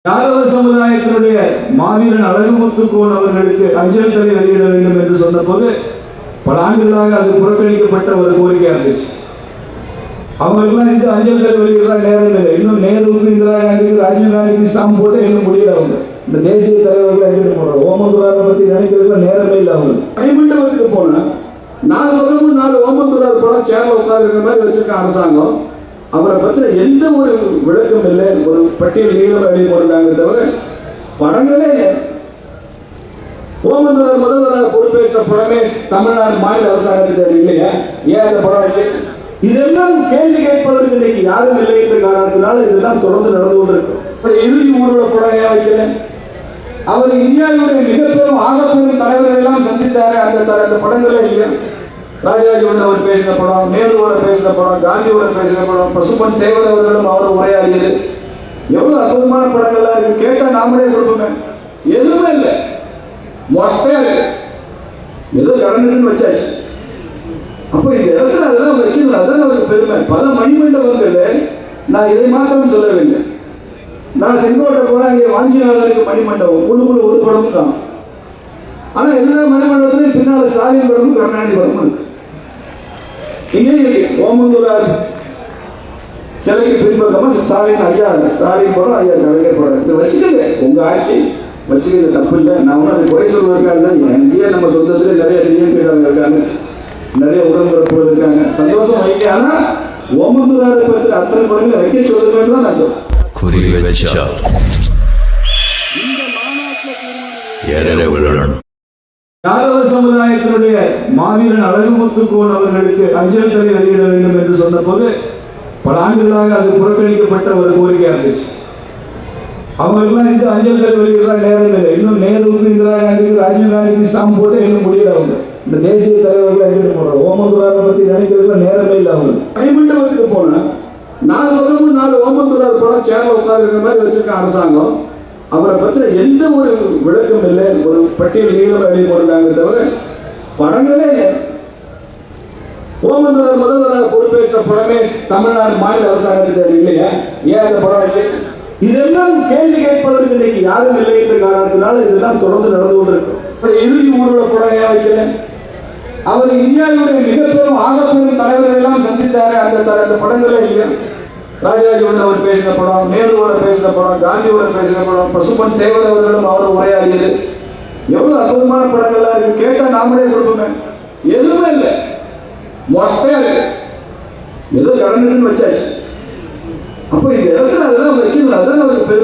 யாதவ சமுதாயத்தினுடைய மாவீரன் அழகுமுத்துக்கோன் அவர்களுக்கு அஞ்சல் தலை வெளியிட வேண்டும் என்று சொன்னபோது பல ஆண்டுகளாக அது புறக்கணிக்கப்பட்ட ஒரு கோரிக்கையாக இருந்துச்சு. அவங்களுக்குலாம் இந்த அஞ்சல் தலை வெளியிட நேரம் இல்லை. இன்னும் நேருவுக்கு, இந்திரா காந்திக்கு, ராஜீவ் காந்திக்கு ஸ்டாம்ப் போட்டு இன்னும் முடியல. அவங்க இந்த தேசிய தலைவர்கள் எங்கிட்டு போடுறோம். ஓமந்துராரை பற்றி நினைக்கிறதுல நேரமே இல்லை. அவங்க மணிமண்டபத்துக்கு போனேன். 4 வருடமும் 4 ஓமந்துரார் படம் சேர்ல உட்காந்துருக்கிற மாதிரி வச்சிருக்க அரசாங்கம். அவரை பற்றி எந்த ஒரு விளக்கம் இல்லை. ஒரு பட்டியல் நீளம் எழுதி போட்டாங்க தவிர படங்களே ஓமந்துரார் முதல்வராக பொறுப்பேற்ற படமே தமிழ்நாடு மாநில அரசாங்கத்துக்கு இல்லையா? ஏன் அந்த படம் இல்லை? இதெல்லாம் கேள்வி கேட்பதற்கு இன்னைக்கு யாரும் இல்லை என்ற காரணத்தினால இதெல்லாம் தொடர்ந்து நடந்து கொண்டிருக்கும். இறுதி ஊர்வல படம் ஏன் வைக்கல? அவர் இந்தியாவுடைய மிகப்பெரும் ஆகப்பெரும் தலைவர்கள் எல்லாம் சந்தித்தாரு. அந்த படங்களே இல்லையா? ராஜாஜியோட அவர் பேசின படம், நேருவோட பேசின படம், காந்தியோட பேசின படம், பசுமன் தேவர் அவர்களும் அவர் உரையாடியது எவ்வளவு அற்புதமான படங்கள்லாம் இருக்கு. கேட்டா நாமளே கொடுப்போமே. எதுவுமே இல்லை, மொட்டையா இருக்கு. ஏதோ கடனுன்னு வச்சாச்சு. அப்போ இந்த இடத்துல அதெல்லாம் வைக்கணும். அதான் அவருக்கு பெருமை. பல மணிமண்டபங்கள் நான் இதை மாத்திரம் சொல்லவில்லை. நான் செங்கோட்டை போனால் இங்கே வாஞ்சிநாதனுக்கு மணிமண்டபம் உள்ளுக்குள்ள ஒரு படமும் தான். ஆனால் எல்லா மணிமண்டபத்திலையும் பின்னால் ஸ்டாலின் படமும் கருணாநிதி படமும் இருக்கு. இங்கே ஓமந்துரார் சிலைக்கு பின்பக்கமாக ஸ்டாலின் படம், ஐயா கலைஞர் படம். இதை வச்சுக்கோங்க, உங்கள் ஆட்சி வச்சுக்கோங்க, தப்பு இல்லை. நான் ஒன்றும் அதை குறை சொல்வதற்காக தான். எங்கேயே நம்ம சொந்தத்தில் நிறைய டிஎம்கேடாங்க இருக்காங்க, நிறைய உடன்பிறப்புகள் இருக்காங்க. சந்தோஷம் வைக்க. ஆனால் ஓமந்துராரை பற்றி அத்தனை படங்கள் வைக்க சொல்லுவேன் தான் நான் சொல்றேன். யாதவ சமுதாயத்தினுடைய மாவீரன் அழகுமுத்துக்கோன் அவர்களுக்கு அஞ்சல் தலை வெளியிட வேண்டும் என்று சொன்னபோது பல ஆண்டுகளாக அது புறக்கணிக்கப்பட்ட ஒரு கோரிக்கையாக இருந்துச்சு. அவங்களுக்குலாம் இந்த அஞ்சல் தலை வெளியிட நேரம் இல்லை. இன்னும் நேருவுக்கு, இந்திரா காந்திக்கு, ராஜீவ் காந்திக்கு ஸ்டாம்ப் போட்டு இன்னும் முடியல. அவங்க இந்த தேசிய தலைவர்கள் எங்கிட்டு போடுறோம். ஓமந்துராரை பற்றி நினைக்கிறதுல நேரமே இல்லை. அவங்க மணிமண்டபத்துக்கு போனேன். 4 வருடமும் 4 ஓமந்துரார் படம் சேர்ல உட்காந்துருக்கிற மாதிரி வச்சிருக்க அரசாங்கம். அவரை பற்றி எந்த ஒரு விளக்கம் இல்லை. ஒரு பட்டியல் நீளம் எழுதி போட்டாங்க தவிர படங்களே ஓமந்துரார் முதல்வராக பொறுப்பேற்ற படமே தமிழ்நாடு மாநில அரசாங்கத்துக்கு இல்லையா? ஏன் அந்த படம் இல்லை? இதெல்லாம் கேள்வி கேட்பதற்கு இன்னைக்கு யாரும் இல்லை என்ற காரணத்தினால இதெல்லாம் தொடர்ந்து நடந்து கொண்டிருக்கும். இறுதி ஊர்வல படம் ஏன் வைக்கல? அவர் இந்தியாவுடைய மிகப்பெரும் ஆகப்பெரும் தலைவர்கள் எல்லாம் சந்தித்தாரு. அந்த படங்களே இல்லையா? ராஜாஜியோட அவர் பேசின படம், நேருவோட பேசின படம், காந்தியோட பேசின படம், பசுமன் தேவர் அவர்களும் அவர் உரையாடியது எவ்வளவு அற்புதமான படங்கள்லாம் இருக்கு. கேட்டா நாமளே கொடுப்போமே. எதுவுமே இல்லை, மொட்டையா இருக்கு. ஏதோ கடனுன்னு வச்சாச்சு. அப்போ இந்த இடத்துல அதெல்லாம் வைக்கணும். அதான் அவருக்கு பெருமை.